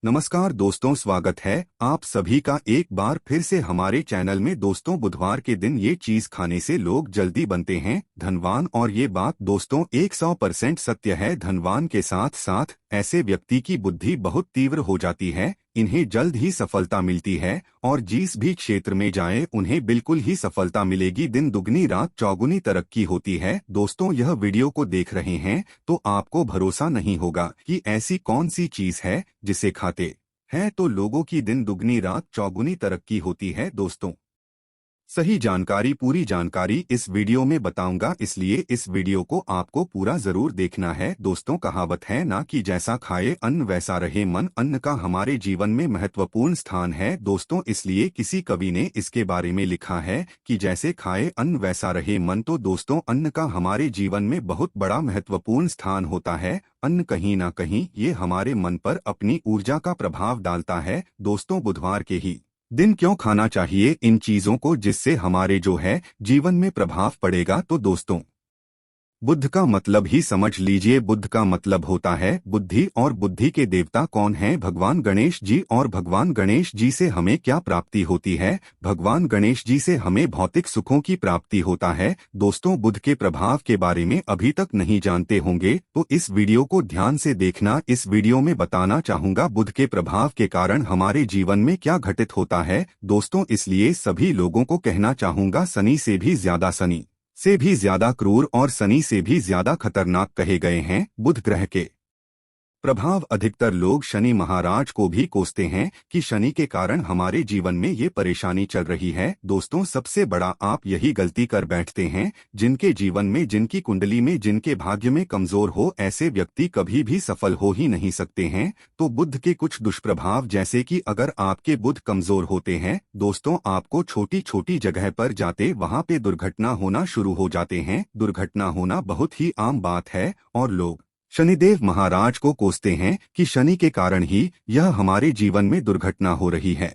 नमस्कार दोस्तों, स्वागत है आप सभी का एक बार फिर से हमारे चैनल में। दोस्तों, बुधवार के दिन ये चीज खाने से लोग जल्दी बनते हैं धनवान, और ये बात दोस्तों 100% सत्य है। धनवान के साथ साथ ऐसे व्यक्ति की बुद्धि बहुत तीव्र हो जाती है, इन्हें जल्द ही सफलता मिलती है और जिस भी क्षेत्र में जाए उन्हें बिल्कुल ही सफलता मिलेगी। दिन दुगनी रात चौगुनी तरक्की होती है। दोस्तों, यह वीडियो को देख रहे हैं तो आपको भरोसा नहीं होगा कि ऐसी कौन सी चीज है जिसे खाते हैं तो लोगों की दिन दुगनी रात चौगुनी तरक्की होती है। दोस्तों, सही जानकारी, पूरी जानकारी इस वीडियो में बताऊंगा, इसलिए इस वीडियो को आपको पूरा जरूर देखना है। दोस्तों, कहावत है ना कि जैसा खाए अन्न वैसा रहे मन। अन्न का हमारे जीवन में महत्वपूर्ण स्थान है दोस्तों, इसलिए किसी कवि ने इसके बारे में लिखा है कि जैसे खाए अन्न वैसा रहे मन। तो दोस्तों, अन्न का हमारे जीवन में बहुत बड़ा महत्वपूर्ण स्थान होता है। अन्न कहीं ना कहीं ये हमारे मन पर अपनी ऊर्जा का प्रभाव डालता है। दोस्तों, बुधवार के ही दिन क्यों खाना चाहिए इन चीजों को जिससे हमारे जो है जीवन में प्रभाव पड़ेगा। तो दोस्तों, बुद्ध का मतलब ही समझ लीजिए। बुद्ध का मतलब होता है बुद्धि, और बुद्धि के देवता कौन हैं? भगवान गणेश जी। और भगवान गणेश जी से हमें क्या प्राप्ति होती है? भगवान गणेश जी से हमें भौतिक सुखों की प्राप्ति होता है। दोस्तों, बुद्ध के प्रभाव के बारे में अभी तक नहीं जानते होंगे तो इस वीडियो को ध्यान से देखना। इस वीडियो में बताना चाहूंगा बुद्ध के प्रभाव के कारण हमारे जीवन में क्या घटित होता है। दोस्तों, इसलिए सभी लोगों को कहना चाहूंगा, शनि से भी ज्यादा क्रूर और शनि से भी ज्यादा खतरनाक कहे गए हैं बुध ग्रह के प्रभाव। अधिकतर लोग शनि महाराज को भी कोसते हैं कि शनि के कारण हमारे जीवन में ये परेशानी चल रही है। दोस्तों, सबसे बड़ा आप यही गलती कर बैठते हैं। जिनके जीवन में, जिनकी कुंडली में, जिनके भाग्य में कमजोर हो, ऐसे व्यक्ति कभी भी सफल हो ही नहीं सकते हैं। तो बुध के कुछ दुष्प्रभाव, जैसे कि अगर आपके बुध कमजोर होते हैं दोस्तों, आपको छोटी छोटी जगह पर जाते वहां पे दुर्घटना होना शुरू हो जाते हैं। दुर्घटना होना बहुत ही आम बात है और लोग शनिदेव महाराज को कोसते हैं कि शनि के कारण ही यह हमारे जीवन में दुर्घटना हो रही है,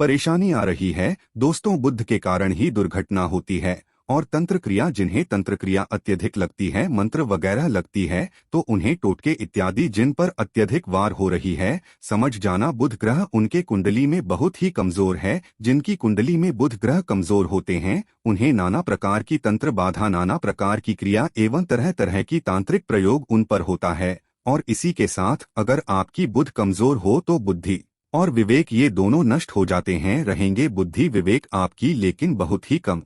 परेशानी आ रही है। दोस्तों, बुद्ध के कारण ही दुर्घटना होती है। और तंत्र क्रिया, जिन्हें तंत्र क्रिया अत्यधिक लगती है, मंत्र वगैरह लगती है, तो उन्हें टोटके इत्यादि जिन पर अत्यधिक वार हो रही है, समझ जाना बुध ग्रह उनके कुंडली में बहुत ही कमजोर है। जिनकी कुंडली में बुध ग्रह कमजोर होते हैं उन्हें नाना प्रकार की तंत्र बाधा, नाना प्रकार की क्रिया एवं तरह तरह की तांत्रिक प्रयोग उन पर होता है। और इसी के साथ अगर आपकी बुध कमजोर हो तो बुद्धि और विवेक ये दोनों नष्ट हो जाते हैं। रहेंगे बुद्धि विवेक आपकी, लेकिन बहुत ही कम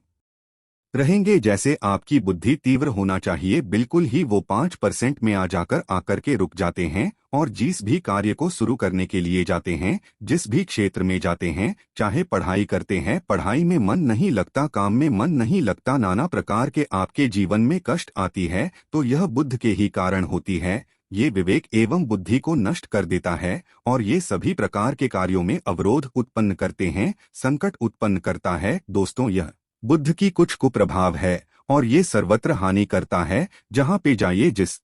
रहेंगे। जैसे आपकी बुद्धि तीव्र होना चाहिए, बिल्कुल ही वो 5% में आकर के रुक जाते हैं। और जिस भी कार्य को शुरू करने के लिए जाते हैं, जिस भी क्षेत्र में जाते हैं, चाहे पढ़ाई करते हैं, पढ़ाई में मन नहीं लगता, काम में मन नहीं लगता, नाना प्रकार के आपके जीवन में कष्ट आती है, तो यह बुद्ध के ही कारण होती है। ये विवेक एवं बुद्धि को नष्ट कर देता है और ये सभी प्रकार के कार्यों में अवरोध उत्पन्न करते हैं, संकट उत्पन्न करता है। दोस्तों, यह बुद्ध की कुछ कुप्रभाव है और ये सर्वत्र हानि करता है। जहां पे जाइए, जिस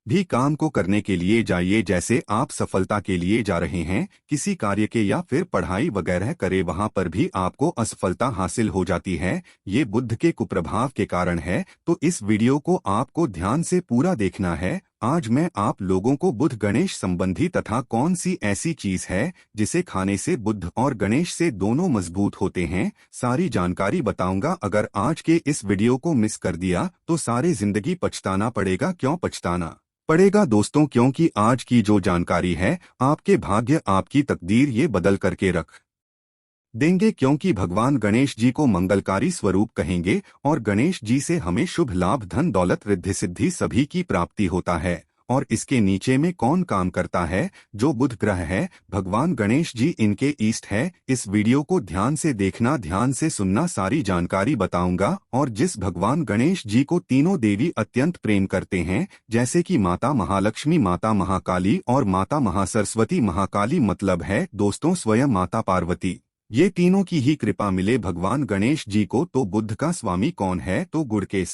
भी काम को करने के लिए जाइए, जैसे आप सफलता के लिए जा रहे हैं किसी कार्य के या फिर पढ़ाई वगैरह करे, वहां पर भी आपको असफलता हासिल हो जाती है। ये बुद्ध के कुप्रभाव के कारण है। तो इस वीडियो को आपको ध्यान से पूरा देखना है। आज मैं आप लोगों को बुध गणेश संबंधी तथा कौन सी ऐसी चीज है जिसे खाने से बुध और गणेश से दोनों मजबूत होते हैं, सारी जानकारी बताऊंगा। अगर आज के इस वीडियो को मिस कर दिया तो सारी जिंदगी पछताना पड़ेगा। क्यों पछताना पड़ेगा दोस्तों? क्योंकि आज की जो जानकारी है आपके भाग्य, आपकी तकदीर ये बदल करके रख देंगे। क्योंकि भगवान गणेश जी को मंगलकारी स्वरूप कहेंगे और गणेश जी से हमें शुभ लाभ, धन दौलत, रिद्धि सिद्धि सभी की प्राप्ति होता है। और इसके नीचे में कौन काम करता है? जो बुध ग्रह है, भगवान गणेश जी इनके ईष्ट है। इस वीडियो को ध्यान से देखना, ध्यान से सुनना, सारी जानकारी बताऊंगा। और जिस भगवान गणेश जी को तीनों देवी अत्यंत प्रेम करते हैं, जैसे कि माता महालक्ष्मी, माता महाकाली और माता महासरस्वती। महाकाली मतलब है दोस्तों स्वयं माता पार्वती। ये तीनों की ही कृपा मिले भगवान गणेश जी को। तो बुद्ध का स्वामी कौन है? तो गुड़ के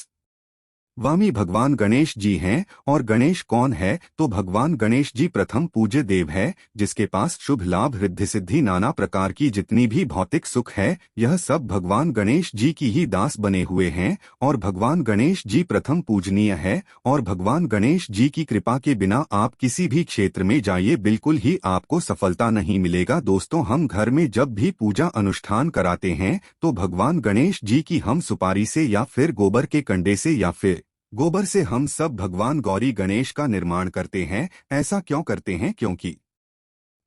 स्वामी भगवान गणेश जी हैं। और गणेश कौन है? तो भगवान गणेश जी प्रथम पूज्य देव है, जिसके पास शुभ लाभ रिद्धि सिद्धि नाना प्रकार की जितनी भी भौतिक सुख है, यह सब भगवान गणेश जी की ही दास बने हुए हैं। और भगवान गणेश जी प्रथम पूजनीय है। और भगवान गणेश जी की कृपा के बिना आप किसी भी क्षेत्र में जाइए, बिल्कुल ही आपको सफलता नहीं मिलेगा। दोस्तों, हम घर में जब भी पूजा अनुष्ठान कराते हैं तो भगवान गणेश जी की हम सुपारी से या फिर गोबर के कंडे से या फिर गोबर से हम सब भगवान गौरी गणेश का निर्माण करते हैं। ऐसा क्यों करते हैं? क्योंकि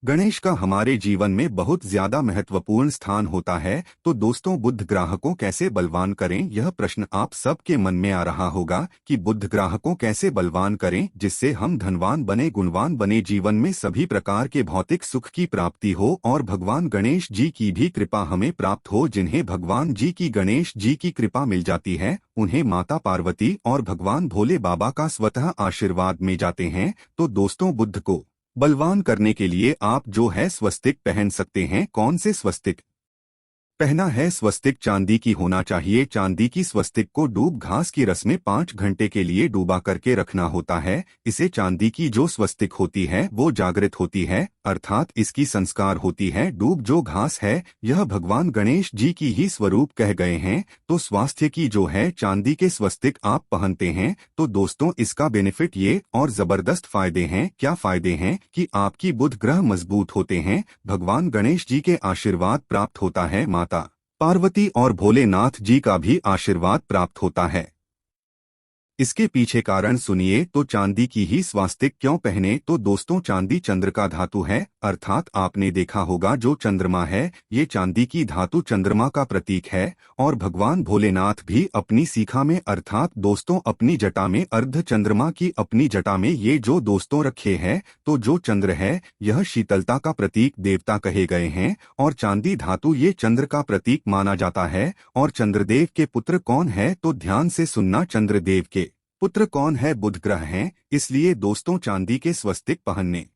गणेश का हमारे जीवन में बहुत ज्यादा महत्वपूर्ण स्थान होता है। तो दोस्तों, बुद्ध ग्रह को कैसे बलवान करें, यह प्रश्न आप सबके मन में आ रहा होगा कि बुद्ध ग्रह को कैसे बलवान करें जिससे हम धनवान बने, गुणवान बने, जीवन में सभी प्रकार के भौतिक सुख की प्राप्ति हो और भगवान गणेश जी की भी कृपा हमें प्राप्त हो। जिन्हें भगवान जी की गणेश जी की कृपा मिल जाती है, उन्हें माता पार्वती और भगवान भोले बाबा का स्वतः आशीर्वाद मिल जाते हैं। तो दोस्तों, बुद्ध को बलवान करने के लिए आप जो है स्वस्तिक पहन सकते हैं। कौन से स्वस्तिक पहना है? स्वस्तिक चांदी की होना चाहिए। चांदी की स्वस्तिक को डूब घास की रस में 5 घंटे के लिए डूबा करके रखना होता है। इसे चांदी की जो स्वस्तिक होती है वो जागृत होती है, अर्थात इसकी संस्कार होती है। डूब जो घास है यह भगवान गणेश जी की ही स्वरूप कह गए हैं। तो स्वास्थ्य की जो है चांदी के स्वस्तिक आप पहनते हैं तो दोस्तों, इसका बेनिफिट ये और जबरदस्त फायदे हैं। क्या फायदे हैं? कि आपकी बुध ग्रह मजबूत होते हैं, भगवान गणेश जी के आशीर्वाद प्राप्त होता है, माता पार्वती और भोलेनाथ जी का भी आशीर्वाद प्राप्त होता है। इसके पीछे कारण सुनिए। तो चांदी की ही स्वास्तिक क्यों पहने? तो दोस्तों, चांदी चंद्र का धातु है, अर्थात आपने देखा होगा जो चंद्रमा है ये चांदी की धातु चंद्रमा का प्रतीक है। और भगवान भोलेनाथ भी अपनी सीखा में, अर्थात दोस्तों अपनी जटा में, अर्ध चंद्रमा की अपनी जटा में ये जो दोस्तों रखे हैं, तो जो चंद्र है यह शीतलता का प्रतीक देवता कहे गए हैं। और चांदी धातु ये चंद्र का प्रतीक माना जाता है। और चंद्रदेव के पुत्र कौन है? तो ध्यान से सुनना, चंद्रदेव के पुत्र कौन है? बुध ग्रह हैं। इसलिए दोस्तों, चांदी के स्वस्तिक पहनने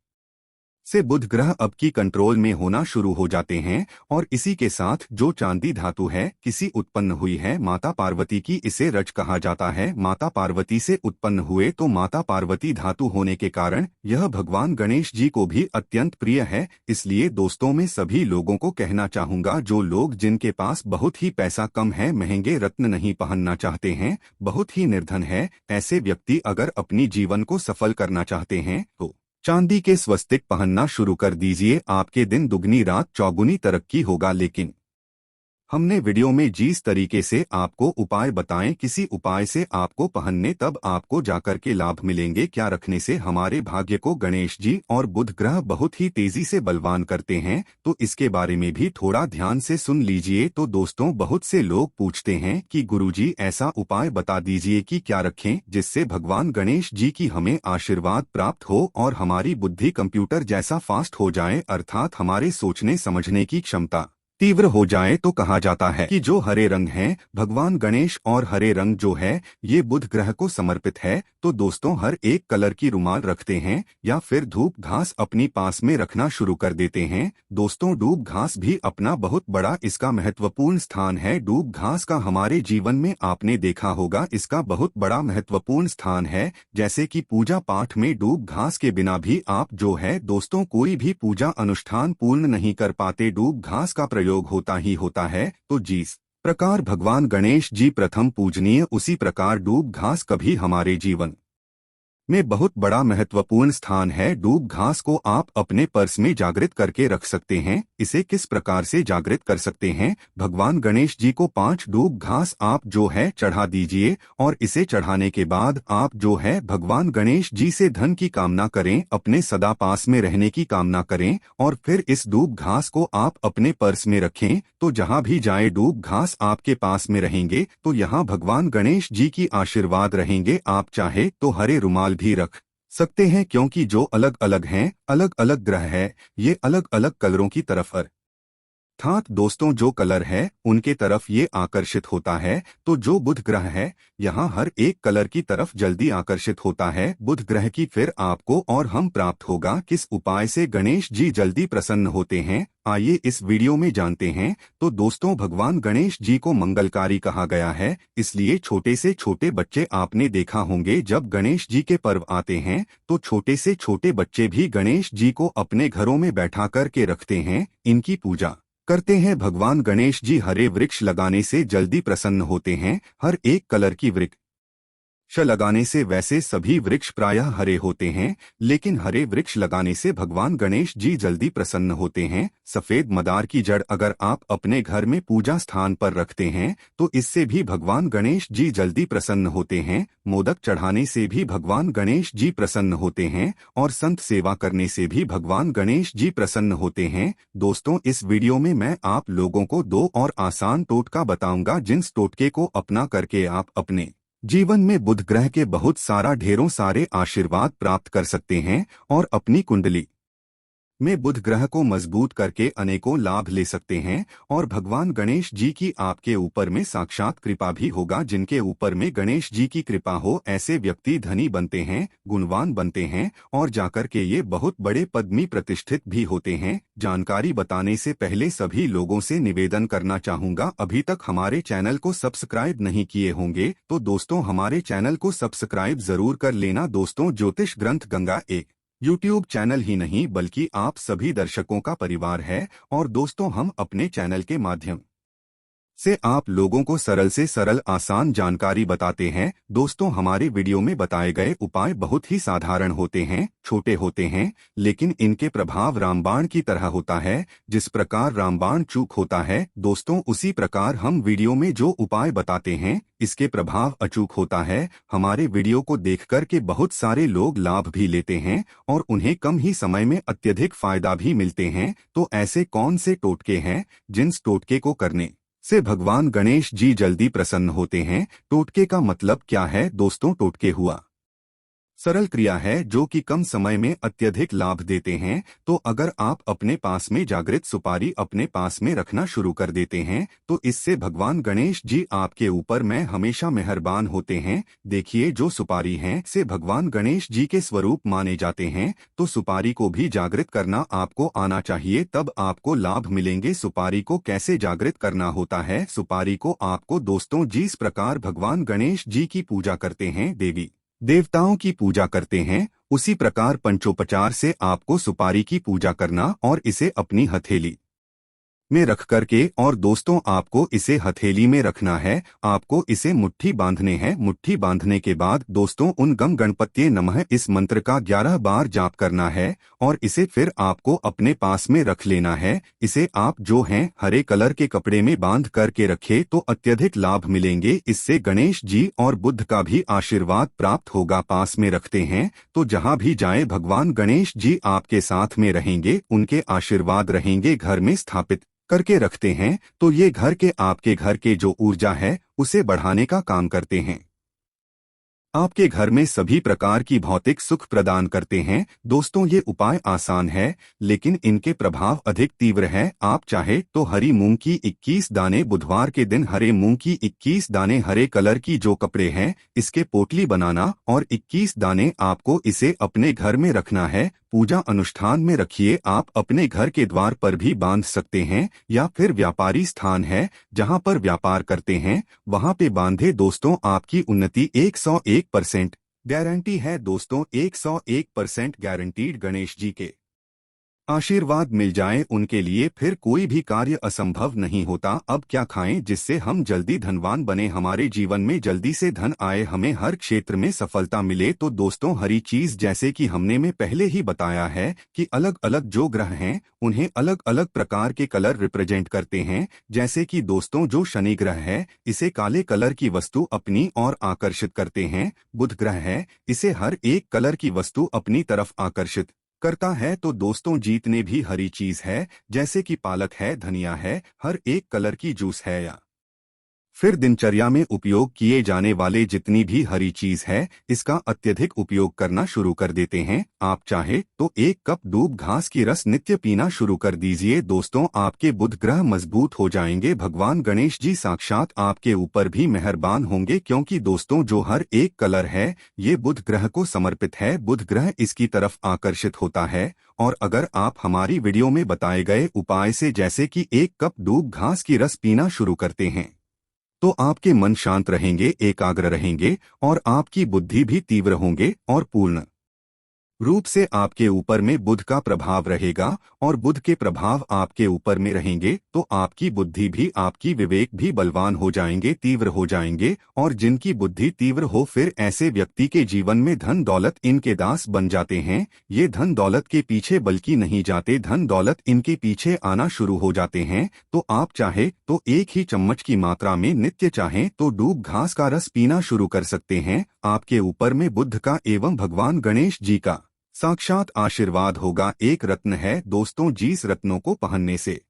से बुध ग्रह अब की कंट्रोल में होना शुरू हो जाते हैं। और इसी के साथ जो चांदी धातु है किसी उत्पन्न हुई है माता पार्वती की, इसे रज कहा जाता है। माता पार्वती से उत्पन्न हुए तो माता पार्वती धातु होने के कारण यह भगवान गणेश जी को भी अत्यंत प्रिय है। इसलिए दोस्तों, मैं सभी लोगों को कहना चाहूंगा, जो लोग जिनके पास बहुत ही पैसा कम है, महंगे रत्न नहीं पहनना चाहते हैं, बहुत ही निर्धन है, ऐसे व्यक्ति अगर अपनी जीवन को सफल करना चाहते हैं तो चांदी के स्वस्तिक पहनना शुरू कर दीजिए। आपके दिन दुगनी रात चौगुनी तरक्की होगा। लेकिन हमने वीडियो में जिस तरीके से आपको उपाय बताएं, किसी उपाय से आपको पहनने तब आपको जाकर के लाभ मिलेंगे। क्या रखने से हमारे भाग्य को गणेश जी और बुध ग्रह बहुत ही तेजी से बलवान करते हैं, तो इसके बारे में भी थोड़ा ध्यान से सुन लीजिए। तो दोस्तों, बहुत से लोग पूछते हैं कि गुरुजी ऐसा उपाय बता दीजिए कि क्या रखें जिससे भगवान गणेश जी की हमें आशीर्वाद प्राप्त हो और हमारी बुद्धि कंप्यूटर जैसा फास्ट हो जाए, अर्थात हमारे सोचने समझने की क्षमता तीव्र हो जाए। तो कहा जाता है कि जो हरे रंग हैं, भगवान गणेश और हरे रंग जो है ये बुध ग्रह को समर्पित है। तो दोस्तों, हर एक कलर की रुमाल रखते हैं या फिर धूप घास अपनी पास में रखना शुरू कर देते हैं। दोस्तों, डूब घास भी अपना बहुत बड़ा इसका महत्वपूर्ण स्थान है। डूब घास का हमारे जीवन में आपने देखा होगा इसका बहुत बड़ा महत्वपूर्ण स्थान है। जैसे कि पूजा पाठ में डूब घास के बिना भी आप जो है दोस्तों कोई भी पूजा अनुष्ठान पूर्ण नहीं कर पाते, डूब घास का प्रयोग होता ही होता है। तो जिस प्रकार भगवान गणेश जी प्रथम पूजनीय, उसी प्रकार डूब घास कभी हमारे जीवन में बहुत बड़ा महत्वपूर्ण स्थान है। डूब घास को आप अपने पर्स में जागृत करके रख सकते हैं। इसे किस प्रकार से जागृत कर सकते हैं? भगवान गणेश जी को 5 डूब घास आप जो है चढ़ा दीजिए और इसे चढ़ाने के बाद आप जो है भगवान गणेश जी से धन की कामना करें, अपने सदा पास में रहने की कामना करें और फिर इस डूब घास को आप अपने पर्स में रखें। तो जहां भी जाए डूब घास आपके पास में रहेंगे तो यहाँ भगवान गणेश जी की आशीर्वाद रहेंगे। आप चाहे तो हरे रुमाल भी रख सकते हैं, क्योंकि जो अलग अलग हैं, अलग अलग ग्रह है, ये अलग अलग कलरों की तरफ अर्थात दोस्तों जो कलर है उनके तरफ ये आकर्षित होता है। तो जो बुध ग्रह है यहाँ हर एक कलर की तरफ जल्दी आकर्षित होता है बुध ग्रह की। फिर आपको और हम प्राप्त होगा किस उपाय से गणेश जी जल्दी प्रसन्न होते हैं, आइए इस वीडियो में जानते हैं। तो दोस्तों भगवान गणेश जी को मंगलकारी कहा गया है, इसलिए छोटे से छोटे बच्चे आपने देखा होंगे जब गणेश जी के पर्व आते हैं तो छोटे से छोटे बच्चे भी गणेश जी को अपने घरों में बैठा करके रखते हैं, इनकी पूजा करते हैं। भगवान गणेश जी हरे वृक्ष लगाने से जल्दी प्रसन्न होते हैं। हर एक कलर की वृक्ष लगाने से वैसे सभी वृक्ष प्रायः हरे होते हैं, लेकिन हरे वृक्ष लगाने से भगवान गणेश जी जल्दी प्रसन्न होते हैं। सफेद मदार की जड़ अगर आप अपने घर में पूजा स्थान पर रखते हैं तो इससे भी भगवान गणेश जी जल्दी प्रसन्न होते हैं। मोदक चढ़ाने से भी भगवान गणेश जी प्रसन्न होते हैं और संत सेवा करने से भी भगवान गणेश जी प्रसन्न होते हैं। दोस्तों इस वीडियो में मैं आप लोगों को 2 और आसान टोटका बताऊंगा, जिस टोटके को अपना करके आप अपने जीवन में बुध ग्रह के बहुत सारा ढेरों सारे आशीर्वाद प्राप्त कर सकते हैं और अपनी कुंडली में बुध ग्रह को मजबूत करके अनेकों लाभ ले सकते हैं। और भगवान गणेश जी की आपके ऊपर में साक्षात कृपा भी होगा। जिनके ऊपर में गणेश जी की कृपा हो ऐसे व्यक्ति धनी बनते हैं, गुणवान बनते हैं और जाकर के ये बहुत बड़े पद में प्रतिष्ठित भी होते हैं। जानकारी बताने से पहले सभी लोगों से निवेदन करना चाहूंगा, अभी तक हमारे चैनल को सब्सक्राइब नहीं किए होंगे तो दोस्तों हमारे चैनल को सब्सक्राइब जरूर कर लेना। दोस्तों ज्योतिष ग्रंथ गंगा एक यूट्यूब चैनल ही नहीं बल्कि आप सभी दर्शकों का परिवार है और दोस्तों हम अपने चैनल के माध्यम से आप लोगों को सरल से सरल आसान जानकारी बताते हैं। दोस्तों हमारे वीडियो में बताए गए उपाय बहुत ही साधारण होते हैं, छोटे होते हैं, लेकिन इनके प्रभाव रामबाण की तरह होता है। जिस प्रकार रामबाण चूक होता है दोस्तों उसी प्रकार हम वीडियो में जो उपाय बताते हैं इसके प्रभाव अचूक होता है। हमारे वीडियो को देखकर के बहुत सारे लोग लाभ भी लेते हैं और उन्हें कम ही समय में अत्यधिक फायदा भी मिलते हैं। तो ऐसे कौन से टोटके हैं जिन टोटके को करने से भगवान गणेश जी जल्दी प्रसन्न होते हैं? टोटके का मतलब क्या है दोस्तों? टोटके हुआ सरल क्रिया है जो कि कम समय में अत्यधिक लाभ देते हैं। तो अगर आप अपने पास में जागृत सुपारी अपने पास में रखना शुरू कर देते हैं तो इससे भगवान गणेश जी आपके ऊपर में हमेशा मेहरबान होते हैं। देखिए जो सुपारी हैं से भगवान गणेश जी के स्वरूप माने जाते हैं, तो सुपारी को भी जागृत करना आपको आना चाहिए, तब आपको लाभ मिलेंगे। सुपारी को कैसे जागृत करना होता है? सुपारी को आपको दोस्तों जिस प्रकार भगवान गणेश जी की पूजा करते हैं, देवी देवताओं की पूजा करते हैं, उसी प्रकार पंचोपचार से आपको सुपारी की पूजा करना और इसे अपनी हथेली में रख करके, और दोस्तों आपको इसे हथेली में रखना है, आपको इसे मुट्ठी बांधने हैं। मुट्ठी बांधने के बाद दोस्तों उन गम गणपत्ये नमः इस मंत्र का 11 बार जाप करना है और इसे फिर आपको अपने पास में रख लेना है। इसे आप जो हैं हरे कलर के कपड़े में बांध करके रखे तो अत्यधिक लाभ मिलेंगे। इससे गणेश जी और बुद्ध का भी आशीर्वाद प्राप्त होगा। पास में रखते हैं तो जहाँ भी जाए भगवान गणेश जी आपके साथ में रहेंगे, उनके आशीर्वाद रहेंगे। घर में स्थापित करके रखते हैं तो ये घर के आपके घर के जो ऊर्जा है उसे बढ़ाने का काम करते हैं, आपके घर में सभी प्रकार की भौतिक सुख प्रदान करते हैं। दोस्तों ये उपाय आसान है लेकिन इनके प्रभाव अधिक तीव्र है। आप चाहे तो हरी मूंग की 21 दाने, बुधवार के दिन हरे मूंग की 21 दाने हरे कलर की जो कपड़े हैं इसके पोटली बनाना और 21 दाने आपको इसे अपने घर में रखना है। पूजा अनुष्ठान में रखिए, आप अपने घर के द्वार पर भी बांध सकते हैं या फिर व्यापारी स्थान है जहां पर व्यापार करते हैं वहां पे बांधे। दोस्तों आपकी उन्नति 101% गारंटी है। दोस्तों 101% गारंटीड गणेश जी के आशीर्वाद मिल जाए उनके लिए फिर कोई भी कार्य असंभव नहीं होता। अब क्या खाएं जिससे हम जल्दी धनवान बने, हमारे जीवन में जल्दी से धन आए, हमें हर क्षेत्र में सफलता मिले? तो दोस्तों हरी चीज, जैसे कि हमने में पहले ही बताया है कि अलग अलग जो ग्रह हैं उन्हें अलग अलग प्रकार के कलर रिप्रेजेंट करते हैं। जैसे कि दोस्तों जो शनि ग्रह है इसे काले कलर की वस्तु अपनी ओर आकर्षित करते हैं। बुध ग्रह है इसे हर एक कलर की वस्तु अपनी तरफ आकर्षित करता है। तो दोस्तों जीतने भी हरी चीज है, जैसे कि पालक है, धनिया है, हर एक कलर की जूस है या फिर दिनचर्या में उपयोग किए जाने वाले जितनी भी हरी चीज है इसका अत्यधिक उपयोग करना शुरू कर देते हैं। आप चाहे तो 1 कप दूब घास की रस नित्य पीना शुरू कर दीजिए। दोस्तों, आपके बुध ग्रह मजबूत हो जाएंगे। भगवान गणेश जी साक्षात आपके ऊपर भी मेहरबान होंगे, क्योंकि दोस्तों जो हर एक कलर है ये बुध ग्रह को समर्पित है। बुध ग्रह इसकी तरफ आकर्षित होता है। और अगर आप हमारी वीडियो में बताए गए उपाय से जैसे कि 1 कप दूब घास की रस पीना शुरू करते हैं तो आपके मन शांत रहेंगे, एकाग्र रहेंगे और आपकी बुद्धि भी तीव्र होंगे और पूर्ण रूप से आपके ऊपर में बुध का प्रभाव रहेगा। और बुध के प्रभाव आपके ऊपर में रहेंगे तो आपकी बुद्धि भी, आपकी विवेक भी बलवान हो जाएंगे, तीव्र हो जाएंगे। और जिनकी बुद्धि तीव्र हो फिर ऐसे व्यक्ति के जीवन में धन दौलत इनके दास बन जाते हैं। ये धन दौलत के पीछे बल्कि नहीं जाते, धन दौलत इनके पीछे आना शुरू हो जाते हैं। तो आप चाहे तो 1 ही चम्मच की मात्रा में नित्य चाहें तो दूब घास का रस पीना शुरू कर सकते हैं। आपके ऊपर में बुध का एवं भगवान गणेश जी का साक्षात आशीर्वाद होगा। एक रत्न है दोस्तों, जिस रत्नों को पहनने से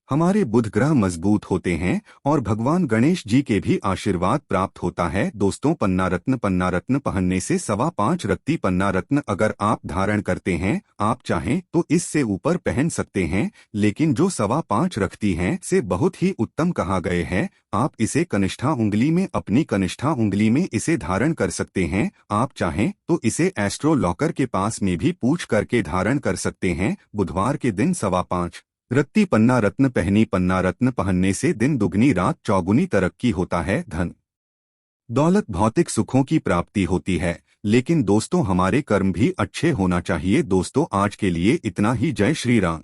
हमारे बुध ग्रह मजबूत होते हैं और भगवान गणेश जी के भी आशीर्वाद प्राप्त होता है। दोस्तों, पन्ना रत्न पहनने से 5.25 रत्ती पन्ना रत्न अगर आप धारण करते हैं, आप चाहें तो इससे ऊपर पहन सकते हैं, लेकिन जो 5.25 रखती हैं से बहुत ही उत्तम कहा गए हैं। आप इसे कनिष्ठा उंगली में, अपनी कनिष्ठा उंगली में इसे धारण कर सकते हैं। आप चाहें तो इसे एस्ट्रो लॉकर के पास में भी पूछ करके धारण कर सकते हैं। बुधवार के दिन 5.25 रत्ती पन्ना रत्न पहनने से दिन दुगनी रात चौगुनी तरक्की होता है, धन दौलत भौतिक सुखों की प्राप्ति होती है। लेकिन दोस्तों, हमारे कर्म भी अच्छे होना चाहिए। दोस्तों, आज के लिए इतना ही। जय श्री राम।